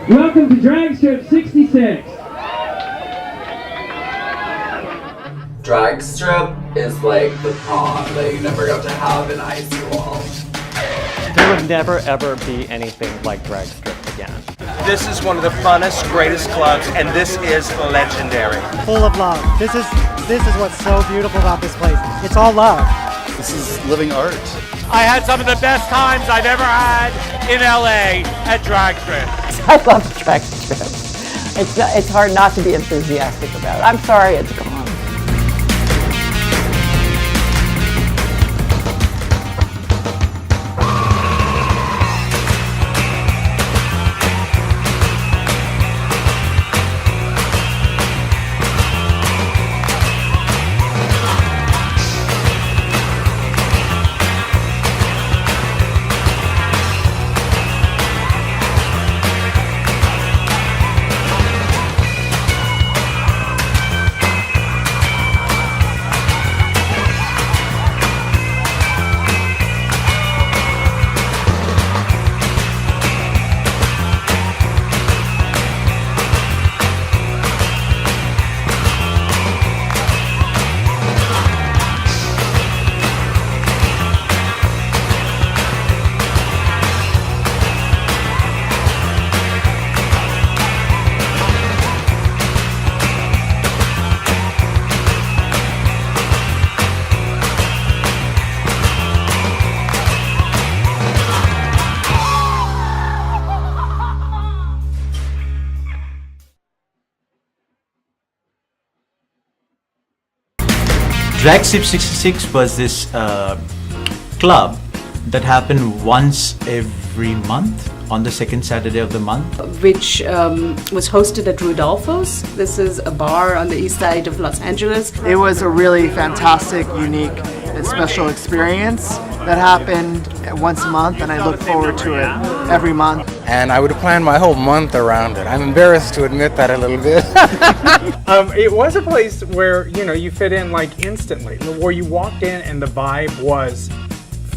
Welcome to Drag Strip 66. Drag Strip is like the prom that you never got to have in high school. There would never ever be anything like Drag Strip again. This is one of the funnest, greatest clubs, and this is legendary. Full of love. This is what's so beautiful about this place. It's all love. This is living art. I had some of the best times I've ever had in LA at Drag Strip. I love Drag Strip. It's hard not to be enthusiastic about it. I'm sorry it's gone. Drag Strip 66 was this club that happened once every month on the second Saturday of the month. Which was hosted at Rudolfo's. This is a bar on the east side of Los Angeles. It was a really fantastic, unique, and special experience that happened once a month, and I look forward to it every month. And I would plan my whole month around it. I'm embarrassed to admit that a little bit. It was a place where, you know, you fit in like instantly, where you walked in and the vibe was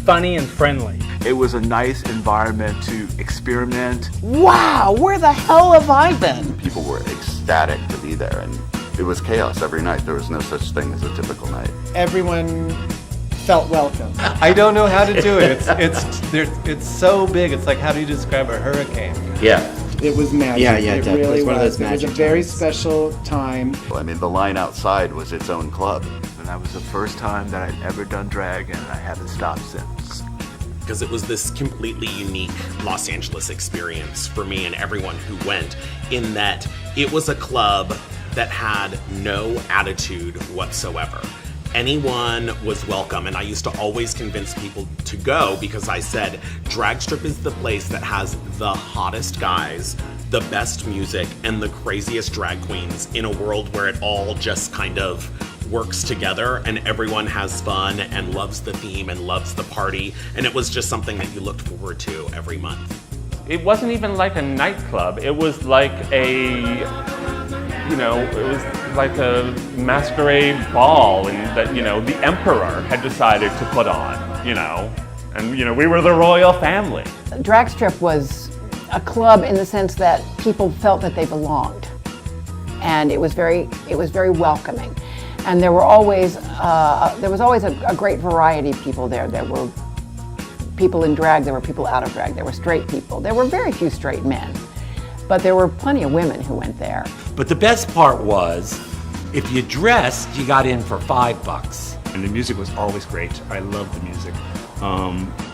funny and friendly. It was a nice environment to experiment. Wow, where the hell have I been? People were ecstatic to be there, and it was chaos every night. There was no such thing as a typical night. Everyone felt welcome. I don't know how to do it. It's so big. It's like, how do you describe a hurricane? Yeah. It was magic. Yeah, it really was. It was a very special time. I mean, the line outside was its own club. And that was the first time that I'd ever done drag, and I haven't stopped since. Because it was this completely unique Los Angeles experience for me and everyone who went, in that it was a club that had no attitude whatsoever. Anyone was welcome, and I used to always convince people to go because I said, Drag Strip is the place that has the hottest guys, the best music, and the craziest drag queens in a world where it all just kind of works together and everyone has fun and loves the theme and loves the party, and it was just something that you looked forward to every month. It wasn't even like a nightclub. It was like it was like a masquerade ball, and that, the emperor had decided to put on, and, we were the royal family. Drag Strip was a club in the sense that people felt that they belonged, and it was very welcoming. And there was always a great variety of people there. There were people in drag, there were people out of drag, there were straight people. There were very few straight men, but there were plenty of women who went there. But the best part was, if you dressed, you got in for $5. And the music was always great. I loved the music.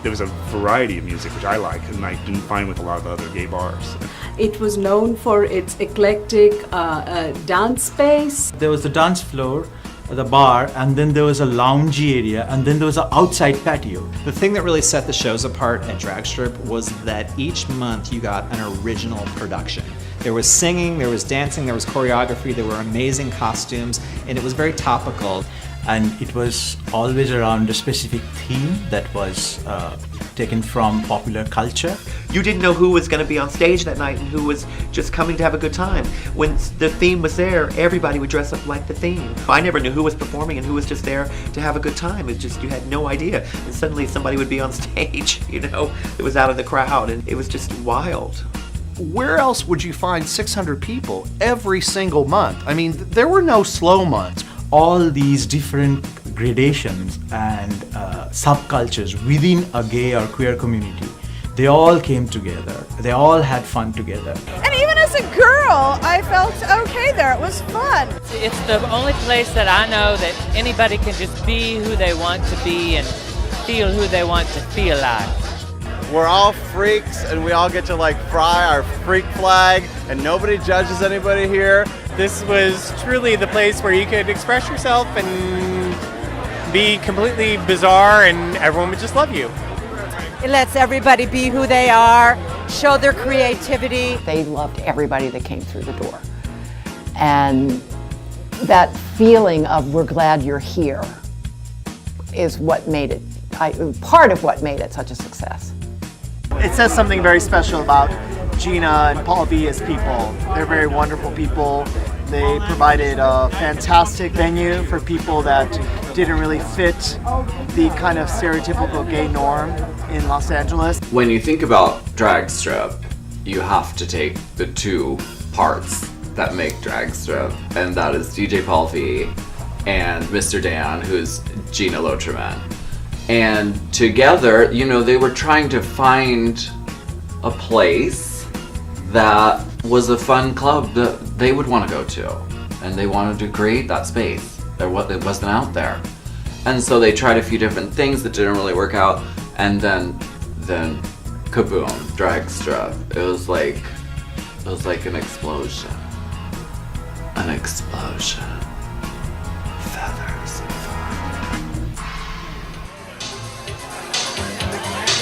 There was a variety of music, which I like, and I didn't find with a lot of other gay bars. It was known for its eclectic dance space. There was the dance floor, the bar, and then there was a loungy area, and then there was an outside patio. The thing that really set the shows apart at Drag Strip was that each month you got an original production. There was singing, there was dancing, there was choreography, there were amazing costumes, and it was very topical. And it was always around a specific theme that was taken from popular culture. You didn't know who was going to be on stage that night and who was just coming to have a good time. When the theme was there, everybody would dress up like the theme. I never knew who was performing and who was just there to have a good time. It just, you had no idea. And suddenly somebody would be on stage, it was out of the crowd, and it was just wild. where else would you find 600 people every single month? I mean, there were no slow months. All these different gradations and subcultures within a gay or queer community, they all came together. They all had fun together. And even as a girl, I felt okay there. It was fun. It's the only place that I know that anybody can just be who they want to be and feel who they want to feel like. We're all freaks and we all get to like fly our freak flag and nobody judges anybody here. This was truly the place where you could express yourself and be completely bizarre and everyone would just love you. It lets everybody be who they are, show their creativity. They loved everybody that came through the door. And that feeling of we're glad you're here is what made it, part of what made it such a success. It says something very special about Gina and Paul B as people. They're very wonderful people. They provided a fantastic venue for people that didn't really fit the kind of stereotypical gay norm in Los Angeles. When you think about drag strip, you have to take the two parts that make drag strip, and that is DJ Paul V and Mr. Dan, who's Gina Lotriman. And together, you know, they were trying to find a place that was a fun club that they would want to go to. And they wanted to create that space. It wasn't out there. And so they tried a few different things that didn't really work out. And then kaboom, drag strip. It was like an explosion. An explosion. Feathers and fun.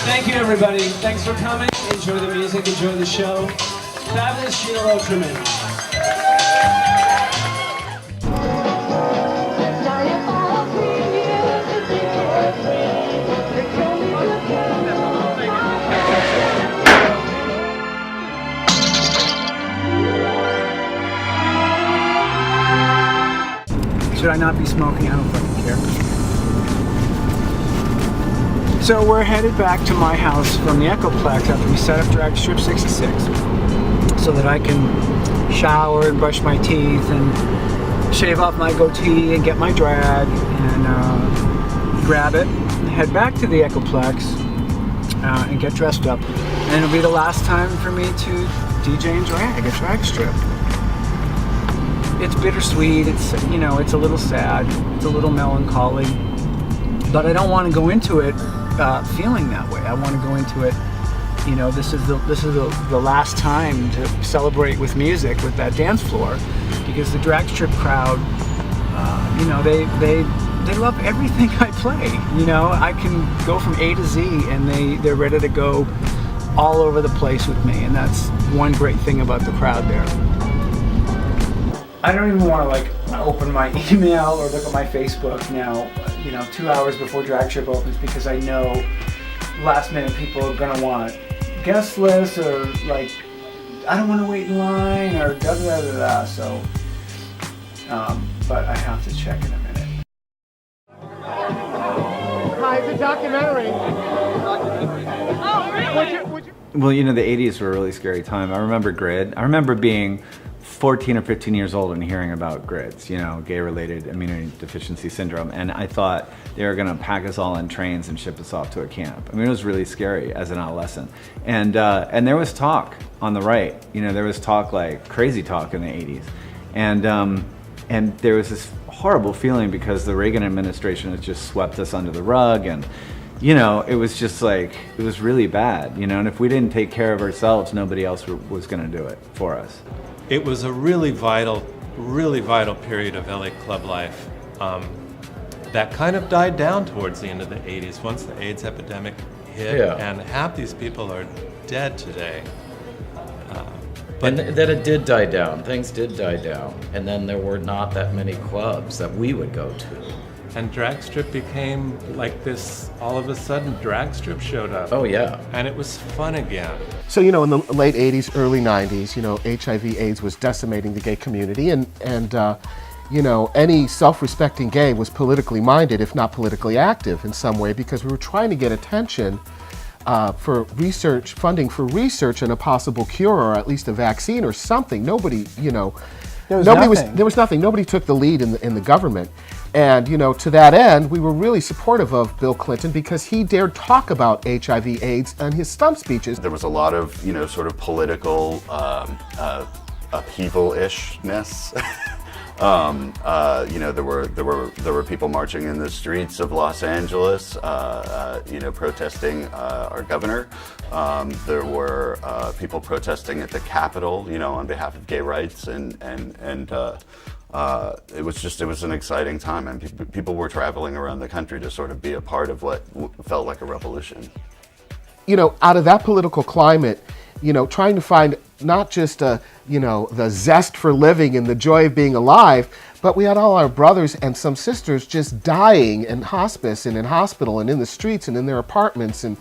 Thank you, everybody. Thanks for coming. Enjoy the music, enjoy the show. Fabulous Gina Lotriman. Should I not be smoking? I don't fucking care. So we're headed back to my house from the Echoplex after we set up Drag Strip 66 so that I can shower and brush my teeth and shave off my goatee and get my drag and grab it and head back to the Echoplex and get dressed up. And it'll be the last time for me to DJ and drag a drag strip. It's bittersweet, it's, you know, it's a little sad, it's a little melancholy, but I don't want to go into it feeling that way. I want to go into it, you know, this is the last time to celebrate with music, with that dance floor, because the drag strip crowd, you know, they love everything I play. You know, I can go from A to Z and they're ready to go all over the place with me, and that's one great thing about the crowd there. I don't even want to like open my email or look at my Facebook now, you know, 2 hours before Drag Strip opens, because I know last minute people are gonna want guest lists or like, I don't want to wait in line or da da da da. So, but I have to check in a minute. Hi, it's a documentary. Oh, really? Well, you know, the 80s were a really scary time. I remember GRID. I remember being 14 or 15 years old and hearing about GRIDS, you know, gay-related immunity deficiency syndrome, and I thought they were gonna pack us all on trains and ship us off to a camp. I mean, it was really scary as an adolescent. And there was talk on the right, you know, there was talk, like crazy talk in the 80s. And there was this horrible feeling because the Reagan administration had just swept us under the rug, and you know, it was just like, it was really bad, you know, and if we didn't take care of ourselves, nobody else was gonna do it for us. It was a really vital period of LA club life that kind of died down towards the end of the 80s once the AIDS epidemic hit, and half these people are dead today. But then it did die down. Things did die down, and then there were not that many clubs that we would go to. And Drag Strip became like this, all of a sudden Drag Strip showed up. Oh yeah. And it was fun again. So, you know, in the late 80s, early 90s, you know, HIV/AIDS was decimating the gay community, and you know, any self-respecting gay was politically minded, if not politically active in some way, because we were trying to get attention for research, funding for research and a possible cure or at least a vaccine or something. Nobody, There was nobody nothing. there was nothing. Nobody took the lead in the government. And, to that end, we were really supportive of Bill Clinton because he dared talk about HIV/AIDS in his stump speeches. There was a lot of, sort of political upheaval-ishness. There were people marching in the streets of Los Angeles, protesting our governor. There were people protesting at the Capitol, on behalf of gay rights, and it was an exciting time, and people were traveling around the country to sort of be a part of what felt like a revolution. Out of that political climate, trying to find not just the zest for living and the joy of being alive, but we had all our brothers and some sisters just dying in hospice and in hospital and in the streets and in their apartments and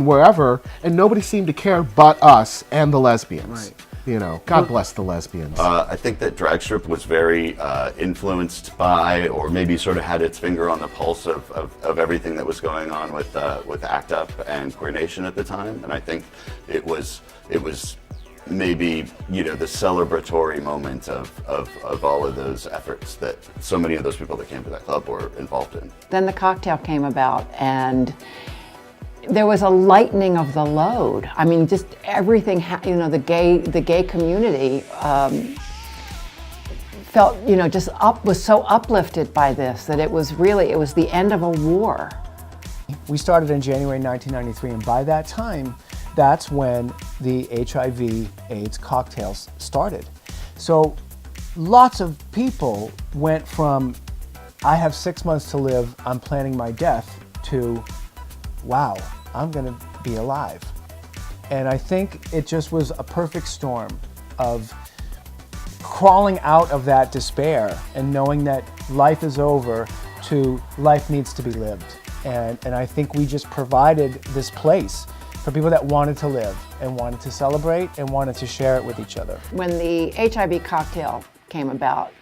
wherever, and nobody seemed to care but us and the lesbians. Right. God bless the lesbians. I think that Dragstrip was very influenced by, or maybe sort of had its finger on the pulse of everything that was going on with ACT UP and Queer Nation at the time, and I think it was maybe the celebratory moment of all of those efforts that so many of those people that came to that club were involved in. Then the cocktail came about, and there was a lightening of the load. I mean, just everything, the gay community felt, was so uplifted by this that it was the end of a war. We started in January 1993, and by that time, that's when the HIV/AIDS cocktails started. So lots of people went from, I have 6 months to live, I'm planning my death, to, wow, I'm gonna be alive. And I think it just was a perfect storm of crawling out of that despair and knowing that life is over to life needs to be lived. And I think we just provided this place for people that wanted to live and wanted to celebrate and wanted to share it with each other. When the HIV cocktail came about,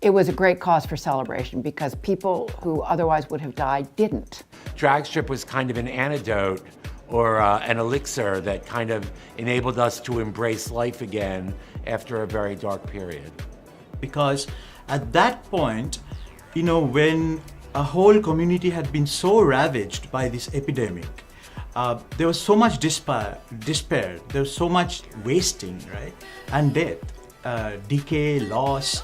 it was a great cause for celebration because people who otherwise would have died didn't. Dragstrip was kind of an antidote or an elixir that kind of enabled us to embrace life again after a very dark period. Because at that point, when a whole community had been so ravaged by this epidemic, there was so much despair, there was so much wasting, right? And death, decay, loss.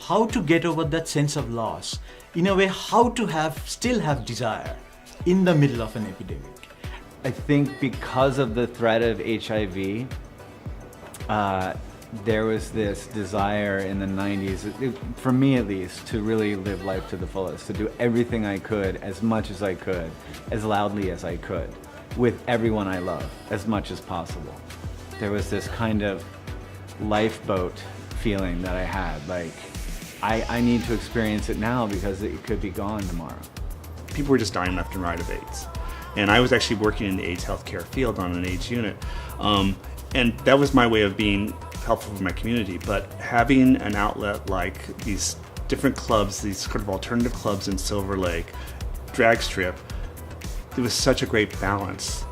How to get over that sense of loss? In a way, how to still have desire in the middle of an epidemic. I think because of the threat of HIV, there was this desire in the 90s, for me at least, to really live life to the fullest, to do everything I could, as much as I could, as loudly as I could, with everyone I love, as much as possible. There was this kind of lifeboat feeling that I had, like, I need to experience it now because it could be gone tomorrow. People were just dying left and right of AIDS. And I was actually working in the AIDS healthcare field on an AIDS unit. And that was my way of being helpful for my community. But having an outlet like these different clubs, these sort of alternative clubs in Silver Lake, Dragstrip, it was such a great balance.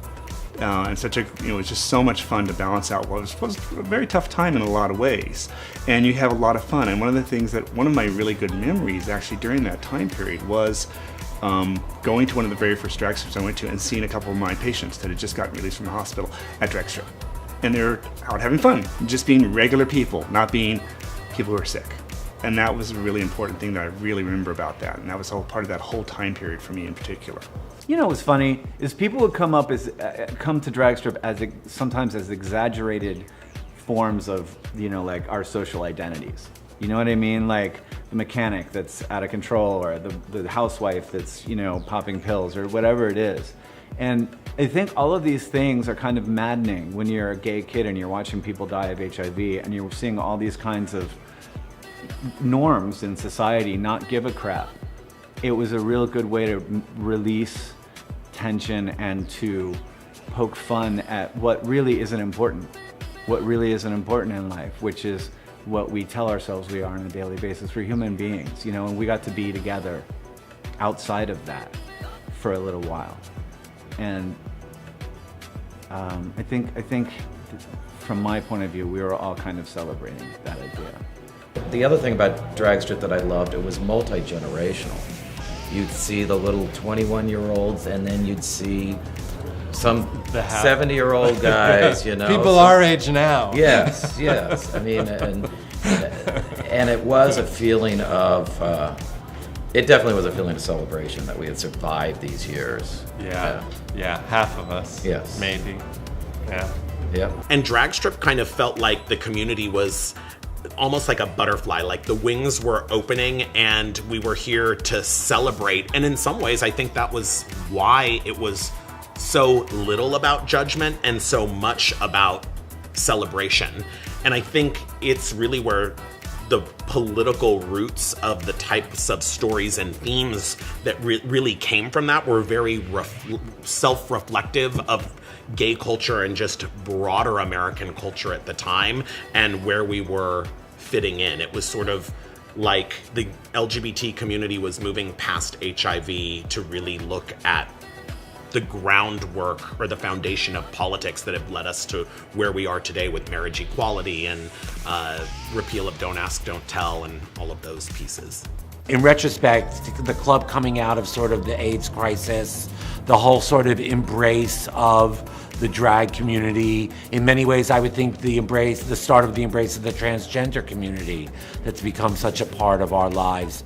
And it was just so much fun to balance out what was a very tough time in a lot of ways. And you have a lot of fun. And one of my really good memories actually during that time period was going to one of the very first drag strips I went to and seeing a couple of my patients that had just gotten released from the hospital at Dragstrip. And they were out having fun, just being regular people, not being people who are sick. And that was a really important thing that I really remember about that. And that was all part of that whole time period for me in particular. What's funny is people would come to Dragstrip sometimes as exaggerated forms of, like our social identities. You know what I mean? Like the mechanic that's out of control, or the housewife that's, popping pills, or whatever it is. And I think all of these things are kind of maddening when you're a gay kid and you're watching people die of HIV and you're seeing all these kinds of norms in society not give a crap. It was a real good way to release tension and to poke fun at what really isn't important in life, which is what we tell ourselves we are on a daily basis. We're human beings, and we got to be together outside of that for a little while. And I think from my point of view, we were all kind of celebrating that idea. The other thing about Drag Strip that I loved, it was multi-generational. You'd see the little 21-year-olds, and then you'd see some 70-year-old guys, you know. People our age now. Yes, yes. I mean, and it was a feeling of, it definitely was a feeling of celebration that we had survived these years. Yeah, half of us. Yes. Maybe. Yeah. Yep. And Drag Strip kind of felt like the community was almost like a butterfly, like the wings were opening and we were here to celebrate. And in some ways, I think that was why it was so little about judgment and so much about celebration. And I think it's really where the political roots of the types of stories and themes that really came from that were very self-reflective of gay culture and just broader American culture at the time and where we were fitting in. It was sort of like the LGBT community was moving past HIV to really look at the groundwork or the foundation of politics that have led us to where we are today with marriage equality and repeal of Don't Ask, Don't Tell and all of those pieces. In retrospect, the club coming out of sort of the AIDS crisis, the whole sort of embrace of the drag community. In many ways, I would think the start of the embrace of the transgender community that's become such a part of our lives.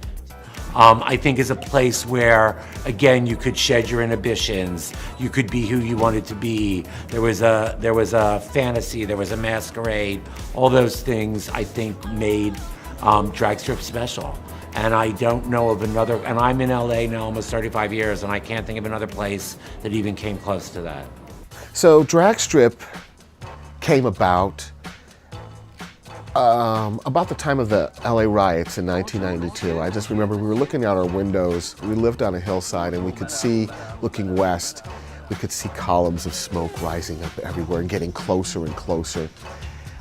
I think is a place where, again, you could shed your inhibitions. You could be who you wanted to be. There was a fantasy. There was a masquerade. All those things, I think, made Drag Strip special. And I don't know of another. And I'm in LA now almost 35 years, and I can't think of another place that even came close to that. So Drag Strip came about the time of the LA riots in 1992. I just remember we were looking out our windows. We lived on a hillside and we could see, looking west, we could see columns of smoke rising up everywhere and getting closer and closer.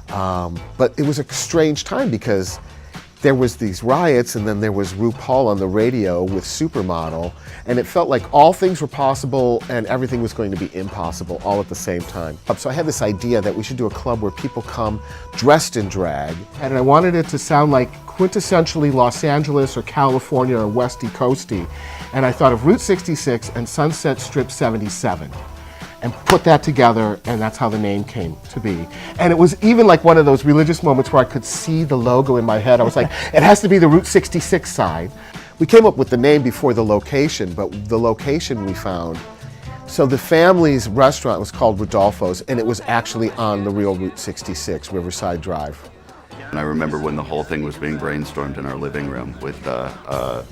But it was a strange time because there was these riots and then there was RuPaul on the radio with Supermodel, and it felt like all things were possible and everything was going to be impossible all at the same time. So I had this idea that we should do a club where people come dressed in drag, and I wanted it to sound like quintessentially Los Angeles or California or Westy Coasty, and I thought of Route 66 and Sunset Strip 77. And put that together, and that's how the name came to be. And it was even like one of those religious moments where I could see the logo in my head. I was like, it has to be the Route 66 side. We came up with the name before the location, but the location we found. So the family's restaurant was called Rodolfo's, and it was actually on the real Route 66, Riverside Drive. And I remember when the whole thing was being brainstormed in our living room with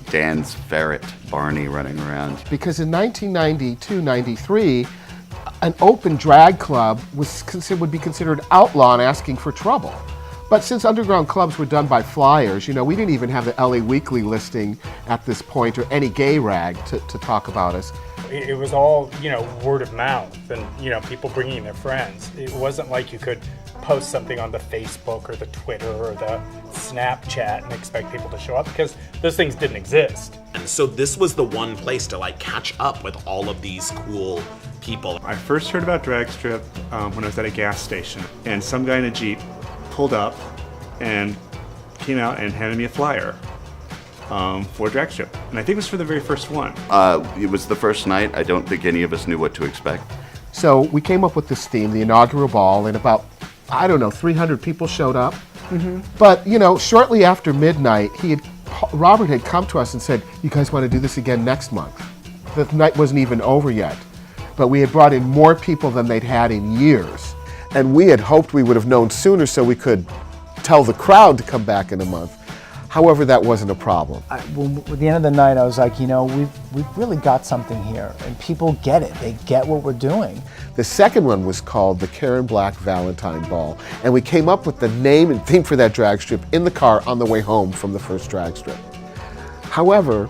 Dan's ferret, Barney, running around. Because in 1992, 93, an open drag club would be considered outlaw and asking for trouble. But since underground clubs were done by flyers, you know, we didn't even have the LA Weekly listing at this point or any gay rag to talk about us. It was all, you know, word of mouth and, you know, people bringing their friends. It wasn't like you could post something on the Facebook or the Twitter or the Snapchat and expect people to show up because those things didn't exist. And so this was the one place to like catch up with all of these cool people. I first heard about Drag Strip when I was at a gas station, and some guy in a Jeep pulled up and came out and handed me a flyer for Drag Strip. And I think it was for the very first one. It was the first night. I don't think any of us knew what to expect. So we came up with this theme, the inaugural ball, and about, 300 people showed up. Mm-hmm. But, you know, shortly after midnight, Robert had come to us and said, you guys want to do this again next month? The night wasn't even over yet. But we had brought in more people than they'd had in years. And we had hoped we would have known sooner so we could tell the crowd to come back in a month. However, that wasn't a problem. At the end of the night, I was like, you know, we've really got something here, and people get it. They get what we're doing. The second one was called the Karen Black Valentine Ball, and we came up with the name and theme for that drag strip in the car on the way home from the first drag strip. However,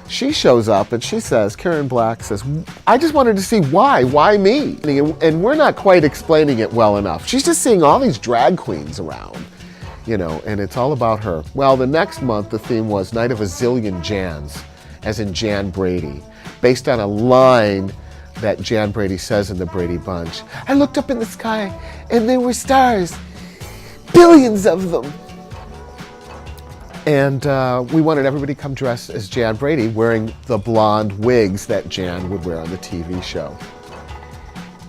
she shows up and she says, Karen Black says, I just wanted to see why me? And we're not quite explaining it well enough. She's just seeing all these drag queens around, you know, and it's all about her. Well, the next month, the theme was Night of a Zillion Jans, as in Jan Brady, based on a line that Jan Brady says in the Brady Bunch. I looked up in the sky and there were stars, billions of them. And we wanted everybody to come dressed as Jan Brady, wearing the blonde wigs that Jan would wear on the TV show.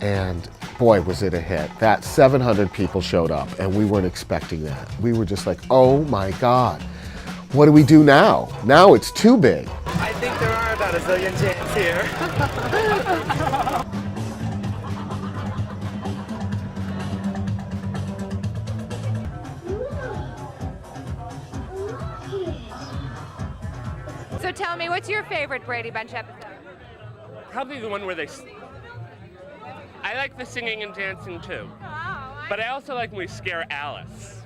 And boy, was it a hit. That 700 people showed up, and we weren't expecting that. We were just like, oh my God, what do we do now? Now it's too big. I think there are about a zillion Jans here. So tell me, what's your favorite Brady Bunch episode? Probably the one where they... I like the singing and dancing too. But I also like when we scare Alice.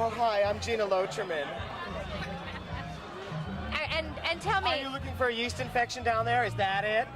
Oh, hi, I'm Gina Locherman. And tell me... Are you looking for a yeast infection down there? Is that it?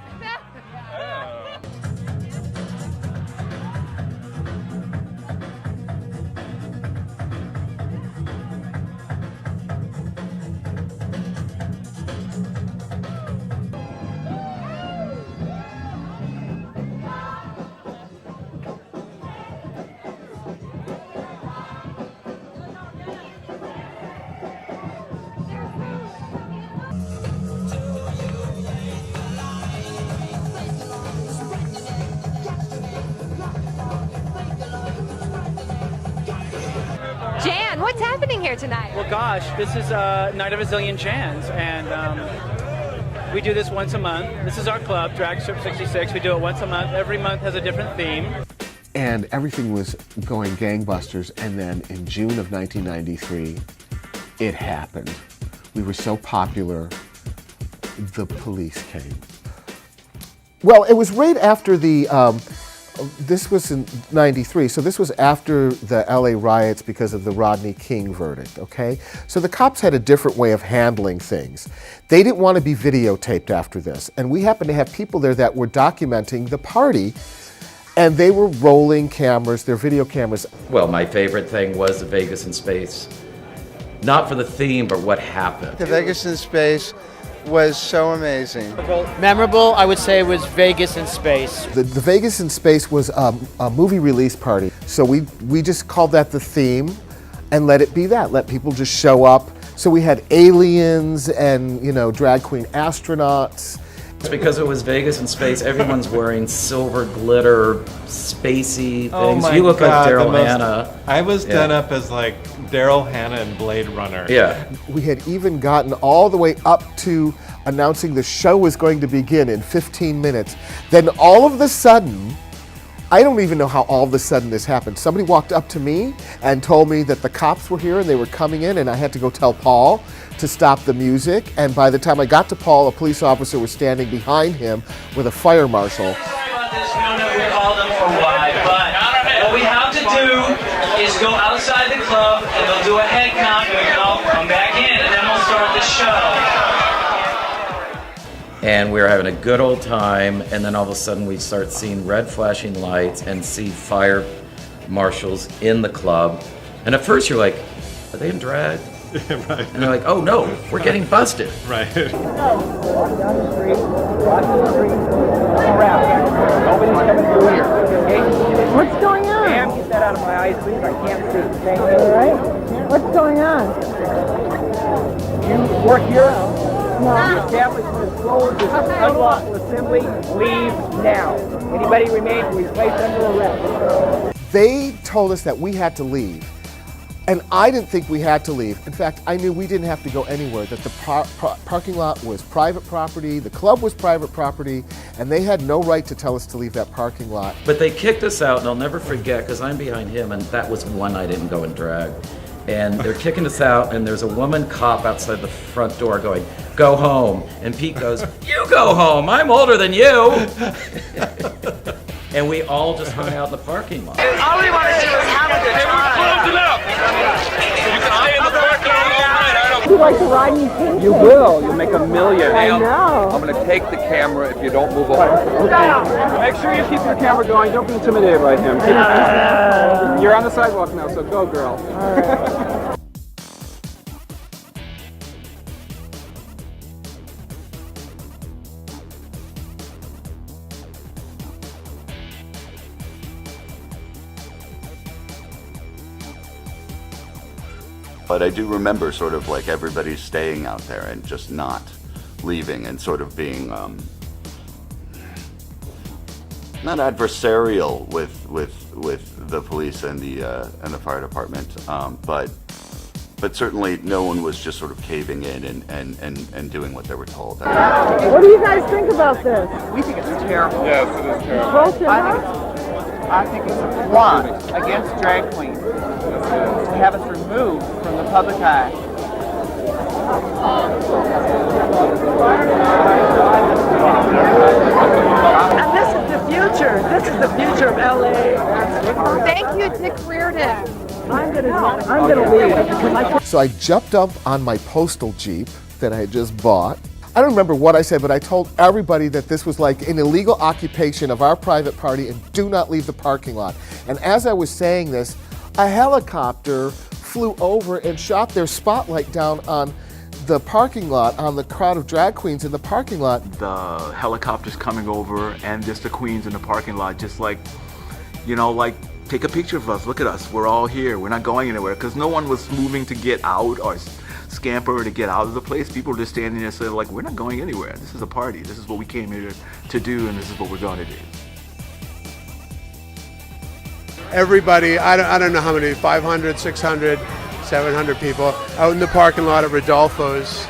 Jan, what's happening here tonight? Well, gosh, this is Night of a Zillion Jans, and we do this once a month. This is our club, Drag Strip 66. We do it once a month. Every month has a different theme. And everything was going gangbusters, and then in June of 1993, it happened. We were so popular, the police came. Well, it was right after the, this was in 93, so this was after the LA riots because of the Rodney King verdict, okay? So the cops had a different way of handling things. They didn't want to be videotaped after this, and we happened to have people there that were documenting the party, and they were rolling cameras, their video cameras. Well, my favorite thing was the Vegas in Space. Not for the theme, but what happened. The Vegas in Space was so amazing. Memorable, I would say, was Vegas in Space. The Vegas in Space was a movie release party. So we just called that the theme and let it be that. Let people just show up. So we had aliens and, you know, drag queen astronauts. It's because it was Vegas in Space. Everyone's wearing silver glitter, spacey things. Oh my you look God, like Daryl Hannah. I was done up as like Daryl Hannah in Blade Runner. Yeah. We had even gotten all the way up to announcing the show was going to begin in 15 minutes. Then all of a sudden, I don't even know how all of a sudden this happened. Somebody walked up to me and told me that the cops were here and they were coming in, and I had to go tell Paul to stop the music. And by the time I got to Paul, a police officer was standing behind him with a fire marshal. Sorry about this, we don't know if we called them or why, but what we have to do is go outside the club and they'll do a head count and we can all come back in and then we'll start the show. And we were having a good old time, and then all of a sudden we start seeing red flashing lights and see fire marshals in the club. And at first you're like, are they in drag? Right. And they're like, oh no, we're getting busted. Right. Walk down the street, around. Nobody's coming through here. Okay? What's going on? Ma'am, get that out of my eyes, please. I can't see. Thank you. All right. What's going on? You work here? No. The establishment is closed. This is unlawful assembly. Leave now. Anybody remain will be placed under arrest. They told us that we had to leave. And I didn't think we had to leave. In fact, I knew we didn't have to go anywhere, that the parking lot was private property, the club was private property, and they had no right to tell us to leave that parking lot. But they kicked us out, and I'll never forget, because I'm behind him, and that was one I didn't go in drag. And they're kicking us out, and there's a woman cop outside the front door going, go home. And Pete goes, you go home, I'm older than you. And we all just hung out in the parking lot. All we want to do is have a good time. We're closing up. You can stay in the parking lot all night. I don't like to ride me pink? You will. You'll make $1 million. I know. I'm going to take the camera if you don't move away. Okay. Make sure you keep your camera going. Don't be intimidated by him. You're on the sidewalk now, so go, girl. But I do remember sort of like everybody staying out there and just not leaving and sort of being not adversarial with the police and the fire department, but certainly no one was just sort of caving in and doing what they were told. What do you guys think about this? We think it's terrible. Yes, it is terrible. Bullshit, I think it's a plot against drag queens to have us removed from the public eye. And this is the future. This is the future of LA. Thank you, Dick Reardon. I'm gonna leave because I can't. So I jumped up on my postal Jeep that I had just bought. I don't remember what I said, but I told everybody that this was like an illegal occupation of our private party and do not leave the parking lot. And as I was saying this, a helicopter flew over and shot their spotlight down on the parking lot, on the crowd of drag queens in the parking lot. The helicopter's coming over and just the queens in the parking lot, just like, you know, like, take a picture of us, look at us, we're all here, we're not going anywhere, because no one was moving to get out or scamper to get out of the place. People were just standing there saying, like, we're not going anywhere, this is a party, this is what we came here to do, and this is what we're going to do. Everybody, I don't know how many, 500, 600, 700 people out in the parking lot at Rodolfo's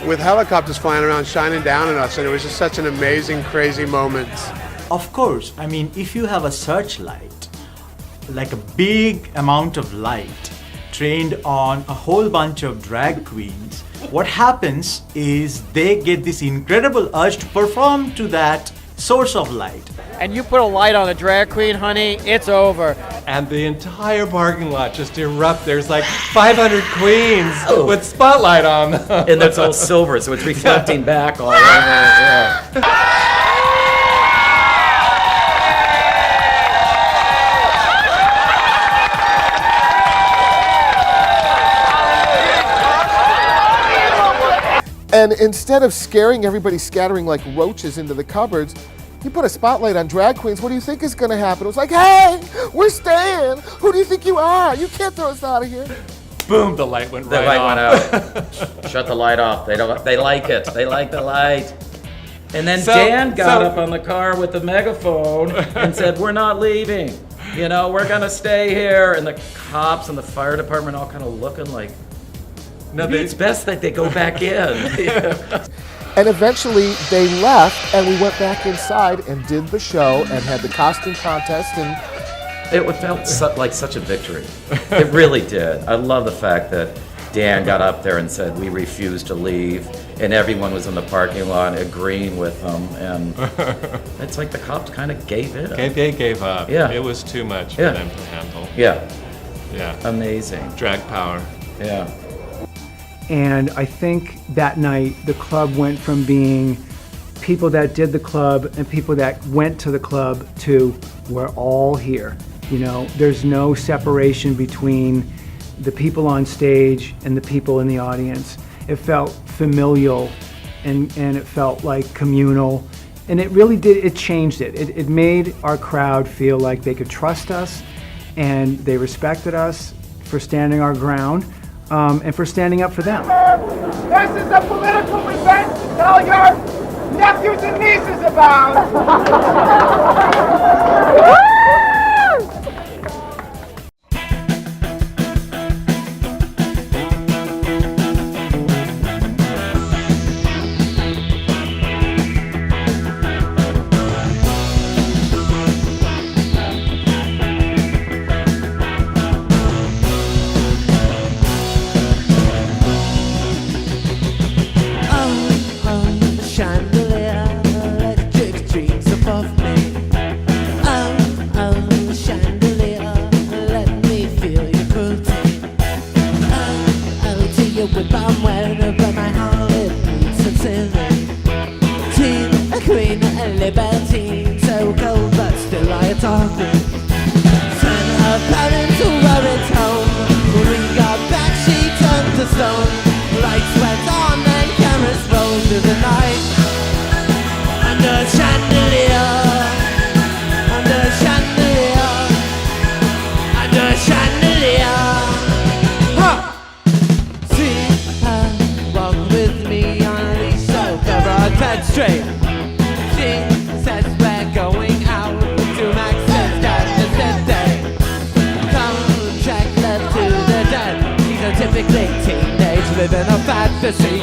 with helicopters flying around shining down on us, and it was just such an amazing, crazy moment. Of course, I mean, if you have a searchlight, like a big amount of light trained on a whole bunch of drag queens, what happens is they get this incredible urge to perform to that source of light. And you put a light on a drag queen, honey, it's over. And the entire parking lot just erupt. There's like 500 queens with spotlight on them. And that's all silver, so it's reflecting back all over. Yeah. And instead of scaring everybody scattering like roaches into the cupboards, you put a spotlight on drag queens. What do you think is going to happen? It was like, hey, we're staying. Who do you think you are? You can't throw us out of here. Boom, the light went right off. off. Went out. Shut the light off. They like it. They like the light. And then So- Dan got so- up on the car with the megaphone and said, we're not leaving. You know, we're going to stay here. And the cops and the fire department all kind of looking like, maybe it's best that they go back in. And eventually they left, and we went back inside and did the show and had the costume contest. And It felt like such a victory. It really did. I love the fact that Dan got up there and said, we refuse to leave. And everyone was in the parking lot agreeing with him. And it's like the cops kind of gave in. They gave up. Yeah. It was too much Yeah. for them to handle. Yeah. Yeah. Amazing. Drag power. Yeah. And I think that night the club went from being people that did the club and people that went to the club to we're all here. You know, there's no separation between the people on stage and the people in the audience. It felt familial and it felt like communal. And it really did, it changed it. It made our crowd feel like they could trust us and they respected us for standing our ground. And for standing up for them. This is a political event to tell your nephews and nieces about. Chandelier, electric streets above me. I'm wearing over my Hollywood boots and silly. Teen, a queen, a libertine, so cold but still I adore her. Send her parents who were at home. When we got back she turned to stone. Lights went on and cameras rolled through the night. Under a chandelier, under a chandelier, under a chandelier. Ha! See her walk with me on a leash over Broadbent Street. She says we're going out to Max's dad to city. Contract left to the dead. She's a typically teenage living a fantasy.